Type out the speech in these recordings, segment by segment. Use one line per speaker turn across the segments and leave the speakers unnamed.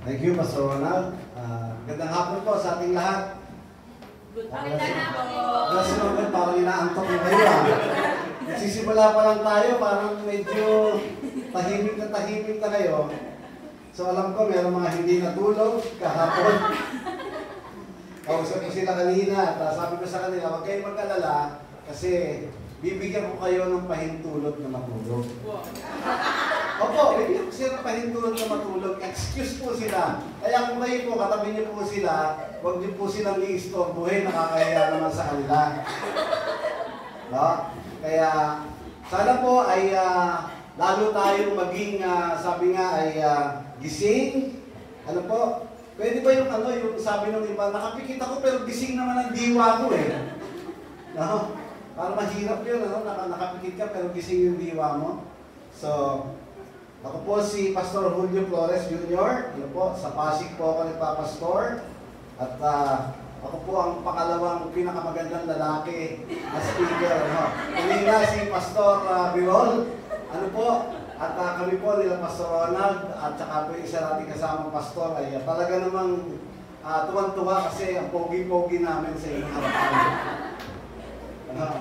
Thank you, Pastor Ronald. Gandang hapon po sa ating lahat.
Magandang hapon po.
Kasi naman parang inaantok na kayo. Nagsisimula pa lang tayo, parang medyo tahimik na kayo. So alam ko, meron mga hindi natulog kahapon. Kausap ko sila kanina at sabi ko sa kanila, huwag kayong mag-alala kasi bibigyan ko kayo ng pahintulot na matulog. Opo, bibigyan ko sila ng pahintulot na matulog. Excuse po sila. Kaya kung kayo po, katabi niyo po sila, huwag niyo po silang i-istorbuhin, nakakahiya naman sa kanila. No? Kaya sana po ay lalo tayong maging, sabi nga ay gising. Ano po? Pwede ba yung yung sabi ng iba, nakapikit ako pero gising naman ang diwa ko eh. No? Para mahirap yun, nakapikit ka pero gising yung diwa mo. So, ako po si Pastor Julio Flores Jr. Ano po, sa Pasig po ako nagpapastor. At ako po ang pakalawang pinakamagandang lalaki na speaker. Kanina si Pastor Birol. Ano po, at kami po nila Pastor Ronald at saka po yung isa natin kasamang pastor ay talaga namang tuwang-tuwa kasi ang pogi-pogi namin sa inyong harapan.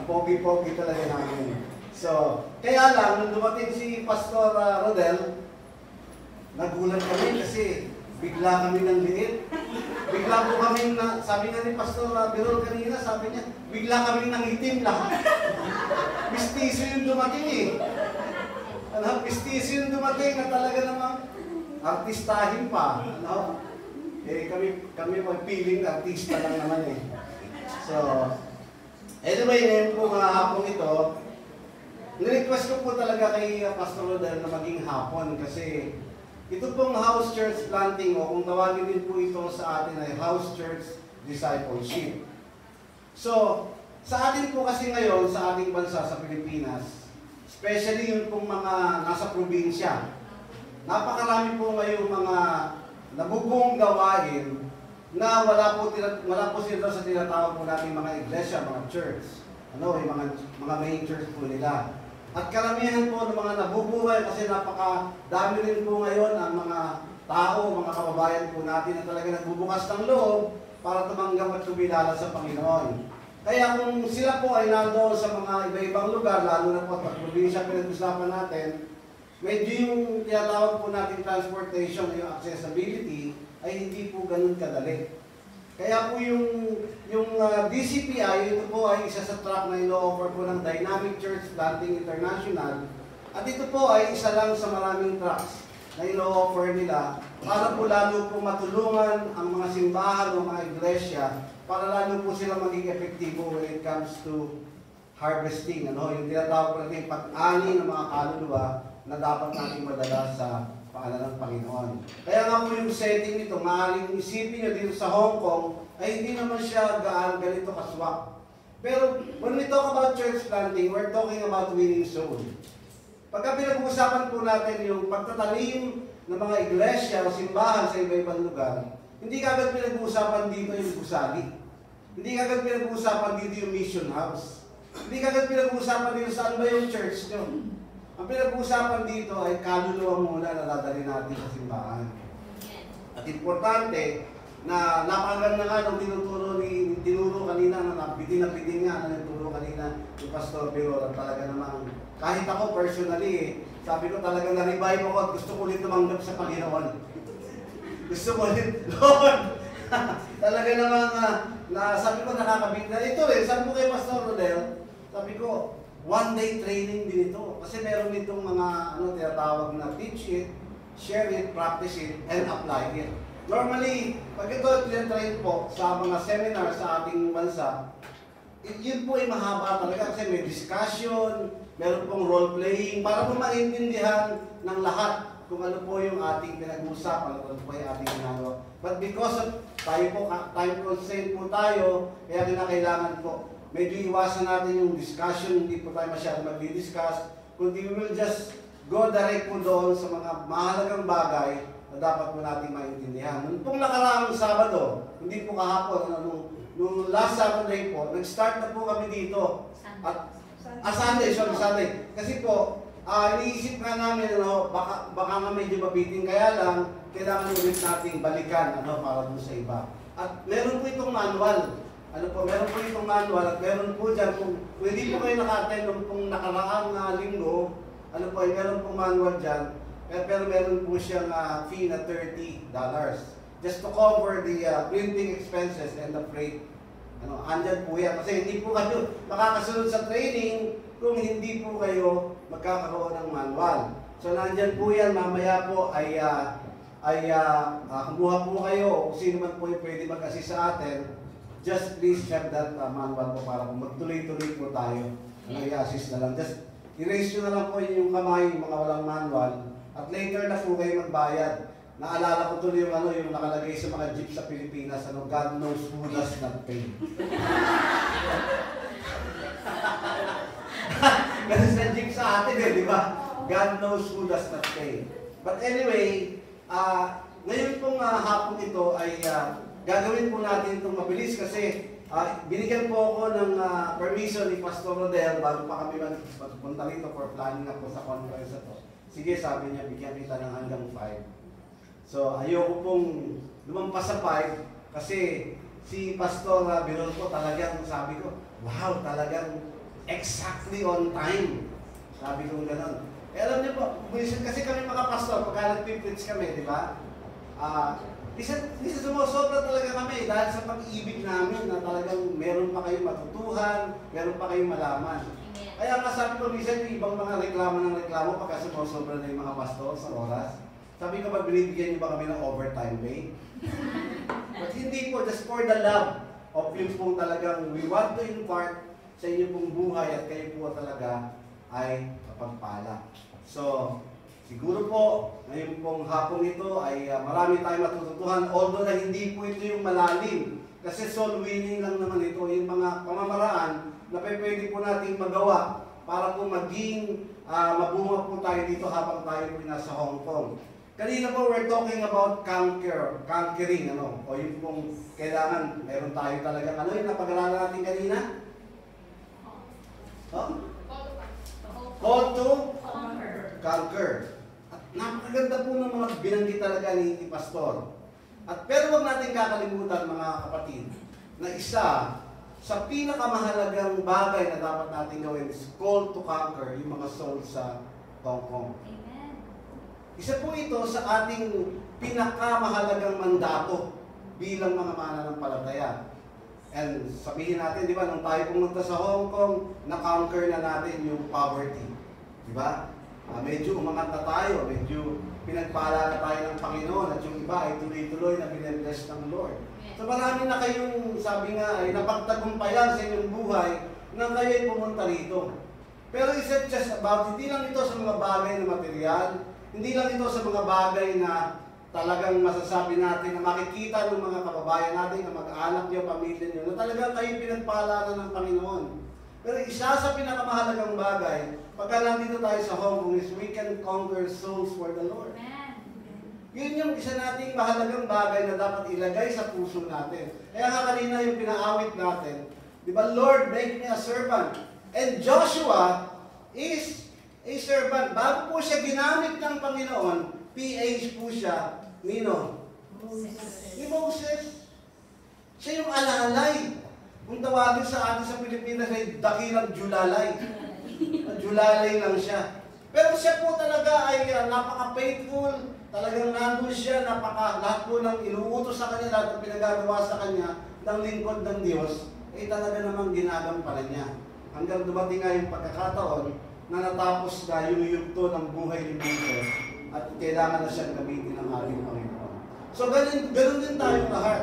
Pogi-pogi talaga namin. So, kaya lang, nung dumating si Pastor Rodel, nagulat kami kasi bigla kami ng liit. Bigla po kami, sabi nga ni Pastor Birol kanina, sabi niya, bigla kami ng itim lang. Mistiso yung dumating eh. Mistiso yung dumating na talaga namang artistahin pa. Ano? Eh, kami feeling na artista lang naman eh. So, anyway, ngayon po mga hapong ito, nirequest ko po talaga kay Pastor Rodel na maging hapon kasi ito pong house church planting o kung tawagin din po ito sa atin ay house church discipleship. So, sa atin po kasi ngayon, sa ating bansa sa Pilipinas, especially yung pong mga nasa probinsya, napakarami po ngayong mga nabubong gawain na wala po sila sa tinatawag po natin mga iglesia, mga church. Yung mga main church po nila. At karamihan po ng mga nabubuhay kasi napakadami rin po ngayon ang mga tao, mga kababayan po natin na talaga nagbubukas ng loob para tumanggap at kumilala sa Panginoon. Kaya kung sila po ay nandoon sa mga iba-ibang lugar, lalo na po sa probinsya pinag-usapan natin, medyo yung tinatawag po natin transportation, yung accessibility, ay hindi po ganun kadali. Kaya po yung DCPI, ito po ay isa sa track na ino-offer po ng Dynamic Church Planting International. At ito po ay isa lang sa maraming tracks na ino-offer nila para po lalo po matulungan ang mga simbahan o mga iglesia para lalo po sila maging epektibo when it comes to harvesting. Yung tinatawag po natin pag-ani ng mga kaluluwa na dapat natin madala sa pangalan ng Panginoon. Kaya nga po yung setting nito, maaaring isipin nyo dito sa Hong Kong, ay hindi naman siya ganito kaswak. Pero when we talk about church planting, we're talking about winning soul. Pagka pinag-uusapan po natin yung pagtatalim ng mga iglesia o simbahan sa iba-ibang lugar, hindi kagad pinag-uusapan dito yung gusali. Hindi kagad pinag-uusapan dito yung mission house. Hindi kagad pinag-uusapan dito saan ba yung church nyo. Ang pinag-uusapan dito ay kaluluwa muna na dadalhin natin sa simbahan. At importante na napakaganda nga nung tinuro kanina, na nabitin nga na nagturo kanina yung Pastor Birol at talaga namang kahit ako personally sabi ko talaga na-revive ako at gusto ko ulit tumanggap sa Panginoon. Gusto ko ulit, Lord! Talaga namang sabi ko nakakabit na. Ito sabi ko kay Pastor Rodel, sabi ko, one-day training din ito. Kasi meron itong mga tinatawag na teach it, share it, practice it, and apply it. Normally, pag ito train po sa mga seminar sa ating bansa, yun po ay mahaba talaga kasi may discussion, meron pong role-playing, para po maintindihan ng lahat kung ano po yung ating pinag-uusapan, ano po yung ating ginagawa. But because of time constraint po tayo, kaya kinakailangan po, medyo iwasan natin yung discussion, hindi po tayo masyadong mag-discuss, kundi we will just go direct po doon sa mga mahalagang bagay na dapat po natin maintindihan. Nung pong nakaraang Sabado, hindi po kahapon, nung last Saturday po, nag-start na po kami dito. At Sunday. Kasi po, iniisip nga namin, ano, baka nga medyo mabitin, kaya lang, kailangan ulit nating balikan, ano, para doon sa iba. At meron po itong manual. Ano po, meron po itong manual at meron po dyan, kung hindi po kayo naka-attend nung pong nakaraang linggo, ano po, meron pong manual dyan, pero meron po siyang fee na $30 just to cover the printing expenses and the freight. Ano, andyan po yan. Kasi hindi po kayo makakasunod sa training kung hindi po kayo magkakaroon ng manual. So nandyan po yan, mamaya po ay kumuha po kayo, kung sino man po yung pwede mag-assist sa atin, just please have that manual po para magtuloy-tuloy po tayo. I-assist na lang. Just erase nyo na lang po yung kamay, yung mga walang manual, at later na po kayo magbayad. Naalala ko tuloy yung yung nakalagay sa mga jeep sa Pilipinas, ano, God knows who does not pay. Kasi sa jeep sa atin di ba? God knows who does not pay. But anyway, ngayon pong hapon ito ay gagawin po natin itong mabilis kasi binigyan po ako ng permission ni Pastor Rodel bago pa kami magpunta rito for planning na po sa conference ito. Sige, sabi niya, bigyan kita ng hanggang 5. So, ayoko pong lumampas sa 5 kasi si Pastor Birol po talagang sabi ko, wow, talagang exactly on time. Sabi ko gano'n. Eh, alam niyo po, kasi kami mga pastor, pagka nag-preach kami, di ba? Isa sumusobra talaga kami dahil sa pag-ibig namin na talagang meron pa kayong matutuhan, meron pa kayong malaman. Kaya nga sabi ko, minsan yung ibang mga reklamo pagka sumusobra na yung mga pastor sa oras. Sabi ko, binibigyan niyo ba kami ng overtime pay? But hindi po, just for the love of yung pong talagang we want to impart sa inyo pong buhay at kayo po talaga ay kapagpala. So, siguro po, ngayon pong hapon ito ay marami tayong matututuhan, although na hindi po ito yung malalim. Kasi soul winning lang naman ito, yung mga pamamaraan na pwede po nating magawa para po maging mabunga po tayo dito habang tayo po nasa Hong Kong. Kanina po, we're talking about conquering, ano, o yung pong kailangan, meron tayo talaga, ano yung napag-aralan natin kanina? Oh? Call to conquer. At napakaganda po ng mga binanggit talaga ni Pastor. Pero huwag natin kakalimutan, mga kapatid, na isa sa pinakamahalagang bagay na dapat natin gawin is call to conquer yung mga souls sa Hong Kong. Isa po ito sa ating pinakamahalagang mandato bilang mga mananampalataya. And sabihin natin, di ba, nung tayo pumunta sa Hong Kong, na-conquer na natin yung poverty. Di ba? Medyo umangat na tayo, medyo pinagpala na tayo ng Panginoon at yung iba ay tuloy-tuloy na binibless ng Lord. So marami na kayong, sabi nga, ay napagtagumpayan sa inyong buhay nang kayo ay pumunta rito. Pero it's not just about, hindi lang ito sa mga bagay na material, hindi lang ito sa mga bagay na talagang masasabi natin na makikita ng mga kababayan natin, na mag-anak niyo, pamilya niyo, na talagang kayo pinagpala na ng Panginoon. Pero isa sa pinakamahalagang bagay, pagka nandito tayo sa Hong Kong, is we can conquer souls for the Lord. Yun yung isa nating mahalagang bagay na dapat ilagay sa puso natin. Kaya nga kanina yung pinaawit natin, di ba, Lord, make me a servant. And Joshua is a servant. Bago po siya ginamit ng Panginoon, PH po siya, nino? Ni Moses. Siya yung alalay. Kung tawagin sa atin sa Pilipinas ay dakilang julalay. Julalay lang siya. Pero siya po talaga ay napaka-faithful. Talagang nandun siya, lahat po ng inuutos sa kanya, lahat ng pinagagawa sa kanya, ng lingkod ng Diyos, ay talaga namang ginagampanan niya. Hanggang dumating nga yung pagkakataon na natapos na yung yugto ng buhay ni Moses at kailangan na siyang gamitin ng ating Panginoon. So ganun din tayo lahat.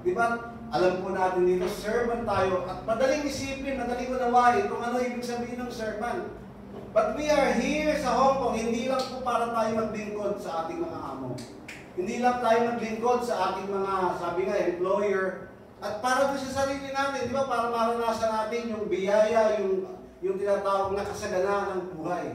Di ba? Alam po natin dito, servant tayo at madaling isipin, madaling unawain kung ano ibig sabihin ng servant. But we are here sa Hong Kong, hindi lang po para tayo maglingkod sa ating mga amo. Hindi lang tayo maglingkod sa ating mga, sabi nga, employer. At para doon sa sarili natin, di ba, para maranasan natin yung biyaya, yung tinatawag na kasaganaan ng buhay.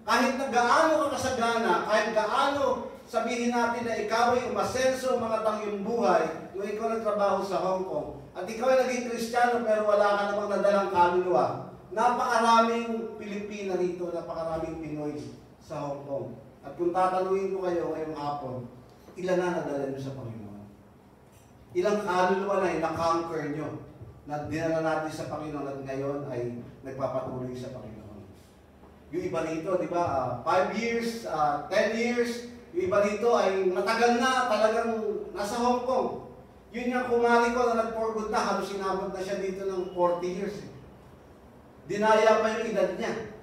Kahit na gaano ka kasagana, kahit gaano sabihin natin na ikaw ay umasenso mga tangyong buhay, nung ikaw nagtrabaho sa Hong Kong, at ikaw ay naging Kristiyano pero wala ka namang nadalang kaluluwa, napakaraming Pilipina rito, napakaraming Pinoy sa Hong Kong. At kung tatanungin ko kayo ngayong hapon, ilan na nadala nyo sa Panginoon? Ilang kaluluwa na yung na-conquer nyo na dinala natin sa Panginoon at ngayon ay nagpapatuloy sa Panginoon. Yung iba rito, di ba, 5 years, 10 years, yung iba rito ay matagal na talagang nasa Hong Kong. Yun yung kumari ko na nag-for good na, halos sinabot na siya dito ng 40 years. Dinaya pa yung edad niya.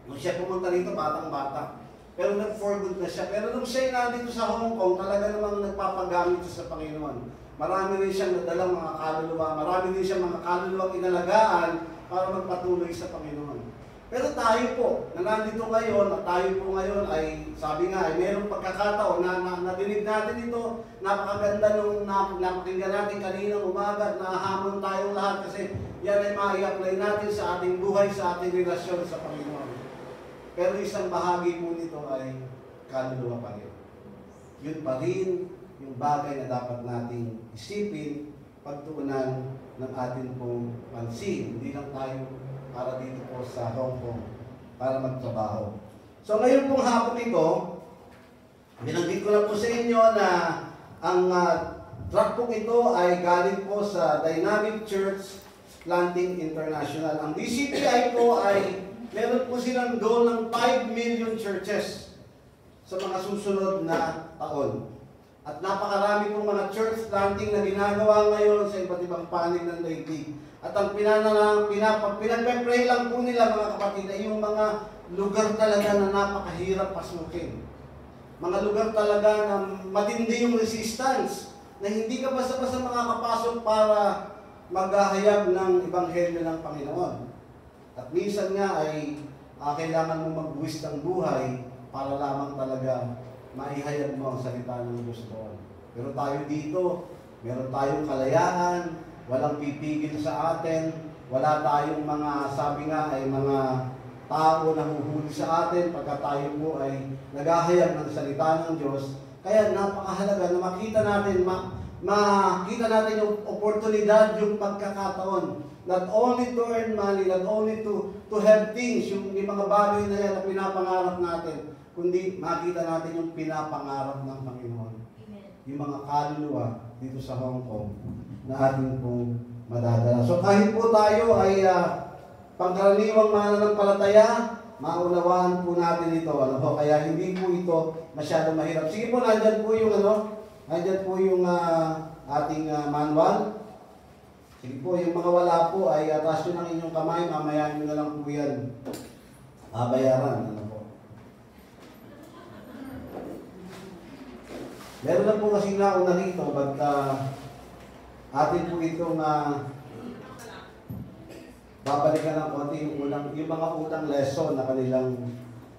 Nung siya pumunta rito, batang-bata. Pero nag-for good na siya. Pero nung siya nandito sa Hong Kong, talaga namang nagpapagamit siya sa Panginoon. Marami rin siyang nadalang mga kaluluwa, marami rin siyang mga kaluluwang inalagaan para magpatuloy sa Panginoon. Pero tayo po, na nandito ngayon, at tayo po ngayon ay, sabi nga, ay mayroong pagkakataon na nadinig natin ito, napakaganda nung napakinggan natin kaninang umaga at nahamon tayong lahat kasi yan ay ma-i-apply natin sa ating buhay, sa ating relasyon sa Panginoon. Pero isang bahagi po nito ay kaluluwa pa rin. Yun pa rin yung bagay na dapat nating isipin, pagtuunan ng ating pong pansin. Hindi lang tayo para dito po sa Hong Kong, para magtrabaho. So ngayon pong hapon ito, binanggit ko na po sa inyo na ang track po ito ay galing po sa Dynamic Church Planting International. Ang DCPI po ay meron po silang goal ng 5 million churches sa mga susunod na taon. At napakarami pong mga church planting na ginagawa ngayon sa iba't ibang panig ng daigdig. At ang pinagpe-pray lang po nila mga kapatid ay yung mga lugar talaga na napakahirap pasukin. Mga lugar talaga na matindi yung resistance, na hindi ka basta-basta makakapasok para maghahayag ng ebanghelyo ng Panginoon. At minsan nga ay kailangan mo magbuwis ng buhay para lamang talaga maihayag mo ang salita ng Diyos doon. Pero tayo dito, meron tayong kalayaan, walang pipigil sa atin, wala tayong mga, sabi nga ay mga tao na huhuli sa atin pagka tayo po ay naghahayag ng salita ng Diyos. Kaya napakahalaga na makita natin, makita natin yung oportunidad, yung pagkakataon. Not only to earn money, not only to have things, yung mga bagay na yan na pinapangarap natin, kundi makita natin yung pinapangarap ng Panginoon. Yung mga kaluluwa dito sa Hong Kong na ating pong madadala. So kahit po tayo ay pangkaraniwang mananampalataya, maunawaan po natin ito. Kaya hindi po ito masyadong mahirap. Sige po, nandyan po yung nandyan po yung ating manual. Sige po, yung mga wala po ay taas nyo ng inyong kamay, mamaya nyo na lang po yan bayaran. Meron na po kasi nauna rito, but atin po itong babalikan ng konti yung mga unang lesson na kanilang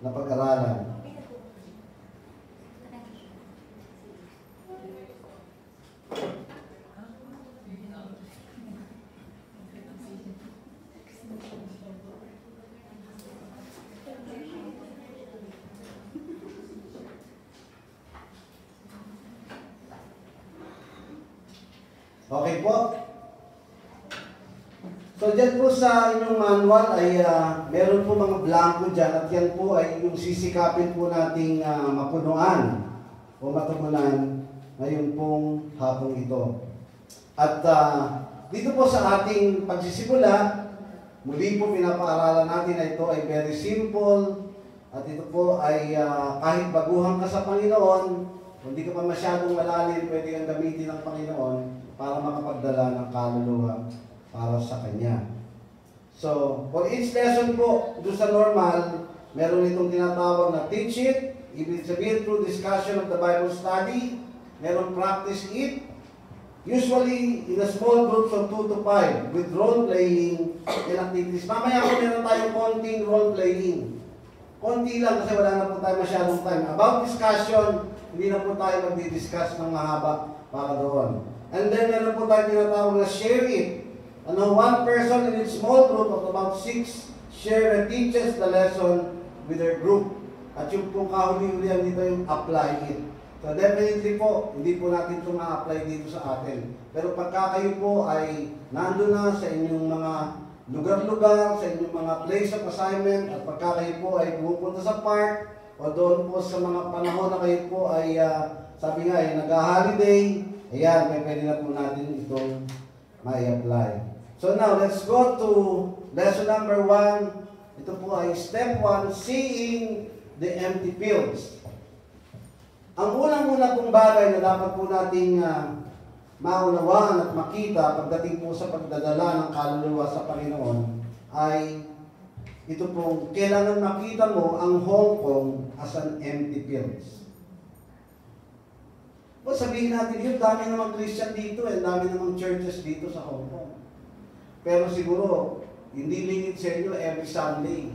napag-aralan. Okay po. So dyan po sa inyong manual ay meron po mga blanco dyan at yan po ay yung sisikapin po nating mapunuan o matugunan ngayon pong hapong ito. At dito po sa ating pagsisimula, muli po pinapaaralan natin na ito ay very simple at ito po ay kahit baguhan ka sa Panginoon, kung di ka pa masyadong malalim, pwede kang gamitin ng Panginoon para makapagdala ng kaluluwa para sa Kanya. So, for each lesson po, doon sa normal, meron itong tinatawag na teach it, ibig sabihin through discussion of the Bible study, meron practice it, usually in a small groups of 2 to 5, with role-playing and activities. Mamaya po meron tayong konting role-playing. Konti lang kasi wala na po tayo masyadong time. About discussion, hindi na po tayo magdi-discuss ng mahaba para doon. And then meron po tayo tinatawag na share it. One person in a small group of about 6 share and teaches the lesson with their group. At yung pong kahuli-hulihan dito yung apply it. So definitely po, hindi po natin ito ma-apply dito sa atin. Pero pagka kayo po ay nandun na sa inyong mga lugar-lugar, sa inyong mga place of assignment, at pagka kayo po ay pupunta sa park, o doon po sa mga panahon na kayo po ay, sabi nga, ay nag-holiday, ayan, may pwede na po natin itong may-apply. So now, let's go to lesson number 1. Ito po ay step 1, seeing the empty fields. Ang unang-una pong bagay na dapat po nating maunawaan at makita pagdating po sa pagdadala ng kaluluwa sa Panginoon ay ito pong kailangan makita mo ang Hong Kong as an empty fields. O sabihin natin yun, dami namang Christian dito, dami namang churches dito sa Hong Kong. Pero siguro, hindi lingid sa inyo every Sunday.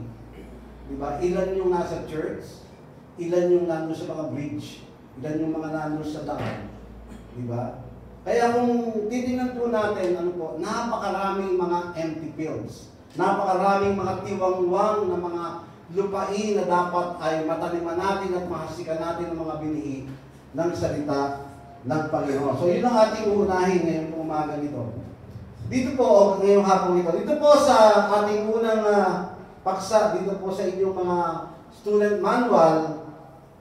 Diba? Ilan yung nasa church? Ilan yung nandun sa mga bridge? Ilan yung mga nandun sa daan? Diba? Kaya kung titingnan po natin, napakaraming mga empty fields. Napakaraming mga tiwangwang na mga lupain na dapat ay mataniman natin at mahasikan natin ng mga binihi ng salita ng Panginoon. So yun ang ating uunahin ngayong umaga nito. Dito po, ngayong hapon ito, dito po sa ating unang paksa, dito po sa inyong mga student manual,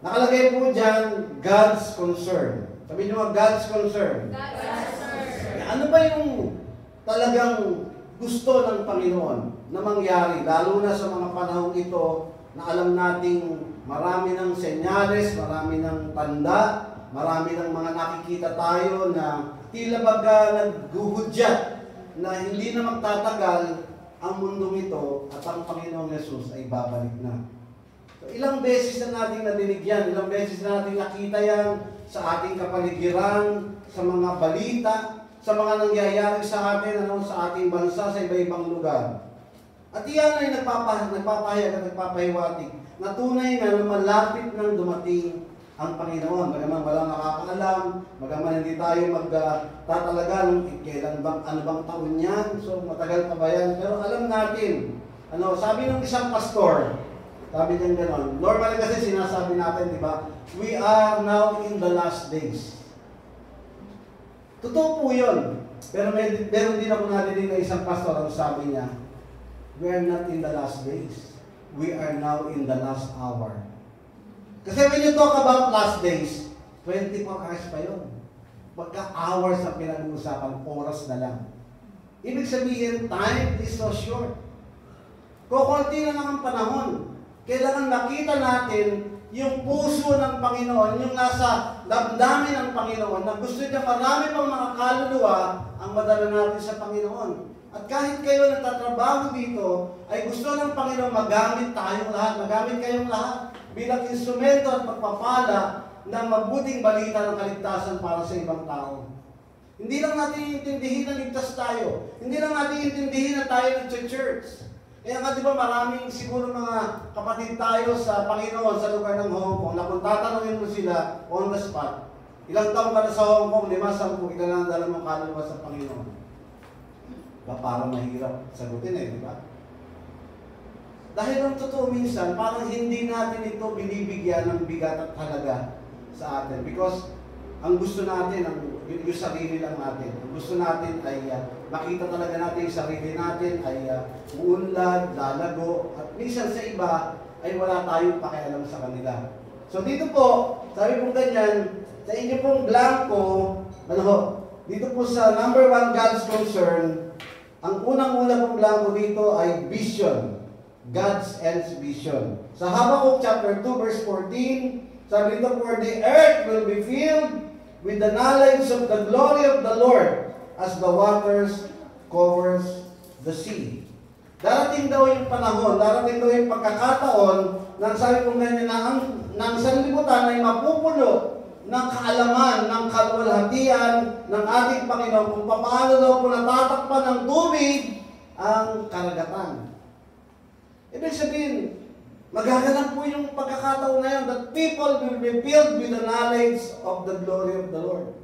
nakalagay po dyan, God's concern. Sabi nyo, God's concern.
God's concern.
Ano ba yung talagang gusto ng Panginoon na mangyari, lalo na sa mga panahong ito na alam nating marami ng senyales, marami ng tanda, marami ng mga nakikita tayo na tila baga nagguhudyat na hindi na magtatagal ang mundong ito at ang Panginoong Yesus ay babalik na. So, ilang beses na natin nadinig yan, ilang beses na natin nakita yan sa ating kapaligiran, sa mga balita, sa mga nangyayari sa atin, sa ating bansa, sa iba-ibang lugar. At iyan ay nagpapahayag at nagpapahiwatig na tunay nga na malapit nang dumating ang Panginoon. Bagaman walang nakakaalam, bagaman hindi tayo magtatalaga kailan bang, ano bang taon yan, so matagal pa ba yan? Pero alam natin, sabi ng isang pastor, sabi niya gano'n, normally kasi sinasabi natin, di ba, we are now in the last days. Totoo po yun. Pero meron din ako narinig na isang pastor, ang sabi niya, we are not in the last days. We are now in the last hour. Kasi when you talk about last days, 24 hours pa yun. Pagka hours ang pinag-uusapan, oras na lang. Ibig sabihin, time is so short. Kukunti na lang ang panahon. Kailangan makita natin yung puso ng Panginoon, yung nasa damdamin ng Panginoon, na gusto niya marami pang mga kaluluwa ang madala natin sa Panginoon. At kahit kayo nagtatrabaho dito, ay gusto ng Panginoon magamit tayong lahat, magamit kayong lahat bilang instrumento at pagpapala ng mabuting balita ng kaligtasan para sa ibang tao. Hindi lang natin intindihin na ligtas tayo. Hindi lang natin intindihin na tayo nag-church. Kaya nga di ba maraming siguro mga kapatid tayo sa Panginoon sa lugar ng Hong Kong na kung tatanungin mo sila on the spot, ilang taong ka na sa Hong Kong, 5, 10, ilan ang dala mong kaluluwa sa Panginoon. Parang mahirap sagutin di ba? Dahil ang totoo minsan, parang hindi natin ito binibigyan ng bigat at halaga sa atin. Because ang gusto natin, yung sarili lang natin. Ang gusto natin ay makita talaga natin yung sarili natin ay uunlad, lalago, at minsan sa iba ay wala tayong pakialam sa kanila. So dito po, sabi po ganyan, sa inyo pong blanco, dito po sa number 1 God's concern, ang unang-una pong blanco dito ay vision. God's ends vision. Sa Habakkuk chapter 2 verse 14, sabi dito, for the earth will be filled with the knowledge of the glory of the Lord as the waters covers the sea. Darating daw yung panahon, darating daw yung pagkakataon na sabi kong ganyan na ang sanlibutan ay mapupuno ng kaalaman, ng kaluwalhatian ng ating Panginoon kung paano daw po natatakpan ng tubig ang karagatan. Ibig sabihin, magaganap po yung pagkakataon na yun that people will be filled with the knowledge of the glory of the Lord.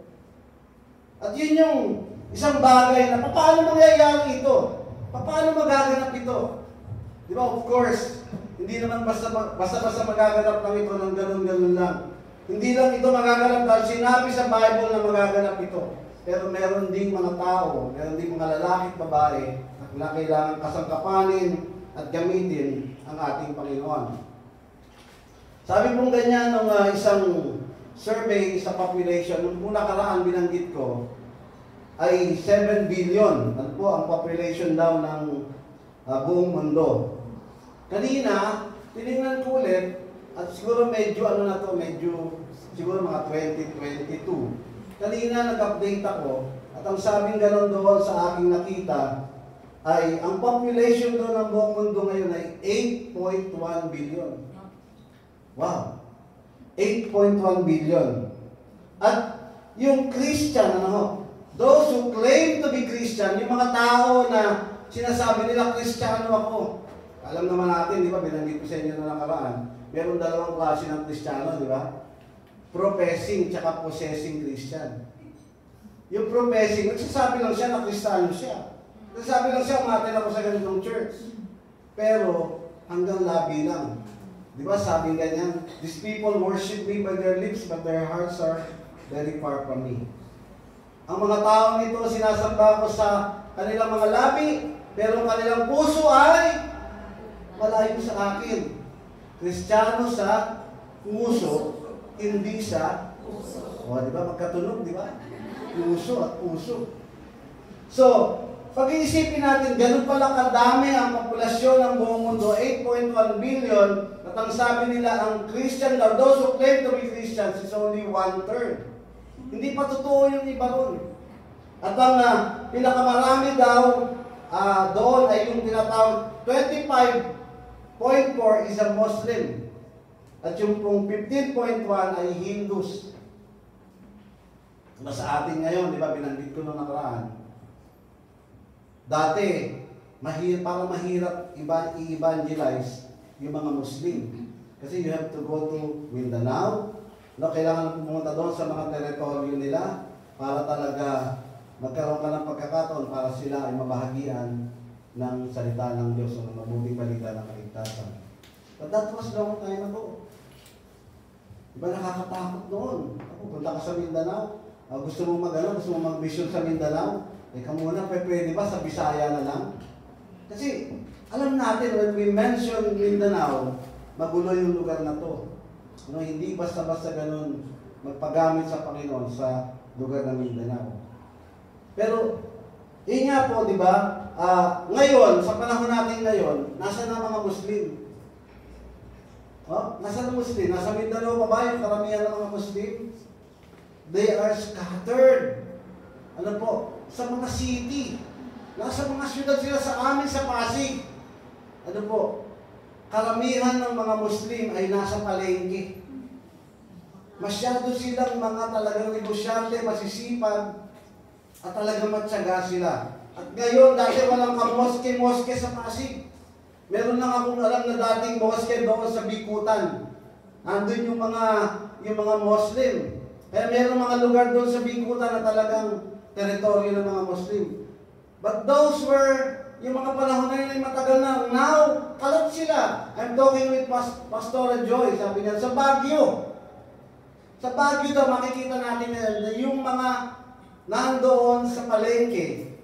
At yun yung isang bagay na paano mangyayari ito? Paano magaganap ito? Di ba, of course, hindi naman basta magaganap lang ito ng ganun-ganun lang. Hindi lang ito magaganap dahil sinabi sa Bible na magaganap ito. Pero meron ding mga tao, meron ding mga lalaki at babae na na kailangan kasangkapanin at gamitin ang ating Panginoon. Sabi pong ganyan ng isang survey sa population, nung nakaraan binanggit ko, ay 7 billion. Ano po ang population daw ng buong mundo. Kanina, tinignan ko ulit, at siguro medyo siguro mga 2022. Kanina nag-update ako, at ang sabing ganon doon sa aking nakita, ay ang population doon ng buong mundo ngayon ay 8.1 billion. Wow! 8.1 billion. At yung Christian, those who claim to be Christian, yung mga tao na sinasabi nila, Kristiyano ako. Alam naman natin, di ba, binanggit ko sa inyo na nakaraan, meron dalawang klase ng Kristiyano, di ba? Professing, tsaka possessing Christian. Yung professing, nagsasabi lang siya na Kristiyano siya. Nagsasabi lang siya, umaten ako sa ganitong church. Pero, hanggang labi lang. Di ba, sabi ganyan, these people worship me by their lips, but their hearts are very far from me. Ang mga taong ito, sinasamba ko sa kanilang mga labi, pero ang kanilang puso ay malayo sa akin. Kristiyano sa puso, hindi sa puso. O, di ba? Magkatunog, di ba? Puso at puso. So, pag-iisipin natin, ganun pala kadami ang populasyon ng buong mundo, 8.1 billion, at ang sabi nila, ang Christian daw, those who claim to be Christians is only 1/3. Hindi pa totoo yung iba ron. At ang pinakamarami daw doon ay yung tinatawag 25.4 is a Muslim. At yung pong 15.1 ay Hindus. Sa atin ngayon, di ba, binanggit ko nung nakaraan. Dati, para mahirap i-evangelize yung mga Muslim. Kasi you have to go to Mindanao. Kailangan pumunta doon sa mga teritoryo nila para talaga magkaroon ka ng pagkakataon para sila ay mabahagian ng salita ng Diyos o ng mabuting balita ng kaligtasan. But that was long time ago. Diba nakakatakot noon? Punta ka sa Mindanao, gusto mo mag-mission sa Mindanao, muna, pwede ba sa Bisaya na lang? Kasi alam natin, when we mention Mindanao, magulo yung lugar na to. Hindi basta-basta ganun magpagamit sa Panginoon sa lugar ng Mindanao. Pero, yun nga po, di ba? Ngayon, sa panahon natin ngayon, nasa na mga Muslim? Nasa na Muslim? Nasa Mindanao pa ba yung karamihan ng mga Muslim? They are scattered. Ano po? Sa mga city. Nasa mga syudad sila sa amin sa Pasig. Ano po? Karamihan ng mga Muslim ay nasa palengke. Masyado silang mga talagang negosyante, masisipag, at talagang matyaga sila. At ngayon, dati walang kamoske-moske sa Pasig. Meron lang akong alam na dating moske doon sa Bikutan. Andun yung mga Muslim. Kaya meron mga lugar doon sa Bikutan na talagang teritoryo ng mga Muslim. But those were yung mga panahon na yun ay matagal na. Now, kalat sila. I'm talking with Pastor Joy. Sabi niya, sa Baguio. Sa Baguio daw, makikita natin na yung mga nandoon sa palengke.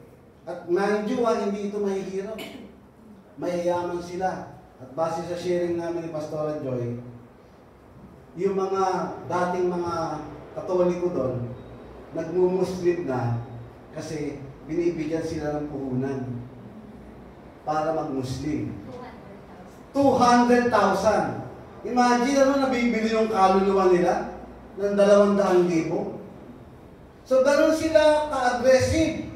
At mind you, hindi ito mahihirap. Mayayaman sila. At base sa sharing namin ni Pastor Joy, yung mga dating mga Katoliko doon, nagmumuslim na kasi binibigyan sila ng puhunan para mag-Muslim. 200,000. Imagine nabibili yung kaluluwa nila ng 200,000. So, ganun sila ka-aggressive.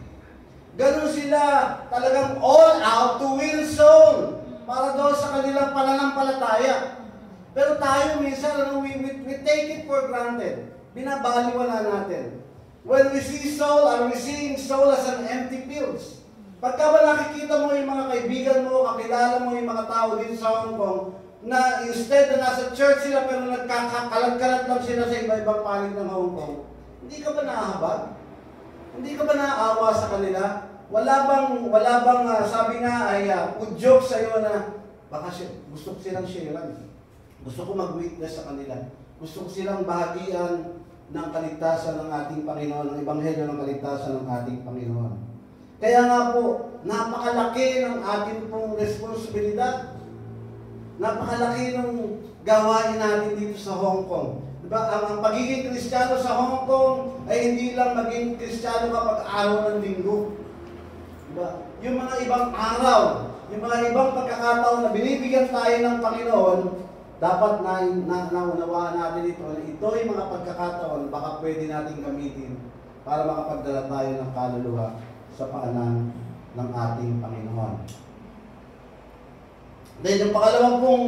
Ganun sila talagang all out to win soul para doon sa kanilang pananampalataya. Pero tayo minsan, we take it for granted. Binabaliwala natin. When we see soul, are we seeing soul as an empty pills? Pagka ba nakikita mo yung mga kaibigan mo, kakilala mo yung mga tao dito sa Hong Kong, na instead na nasa church sila pero nagkakalat-kalat lang sila sa iba-ibang panig ng Hong Kong, hindi ka ba naahabag? Hindi ka ba naaawa sa kanila? Wala bang sabi nga ay udyok sa iyo na baka gusto ko silang sharean. Gusto ko mag-witness sa kanila. Gusto ko silang bahagian ng kaligtasan ng ating Panginoon, ng ebanghelyo ng kaligtasan ng ating Panginoon. Kaya nga po, napakalaki ng ating pong responsibilidad. Napakalaki ng gawain natin dito sa Hong Kong. Diba? Ang pagiging Kristiyano sa Hong Kong ay hindi lang maging Kristiyano kapag araw ng linggo. Diba? Yung mga ibang araw, yung mga ibang pagkakataon na binibigyan tayo ng Panginoon, dapat naunawaan natin ito. Ito yung mga pagkakataon baka pwede natin gamitin para makapagdala tayo ng kaluluwa sa paanan ng ating Panginoon. Then yung pangalawang pong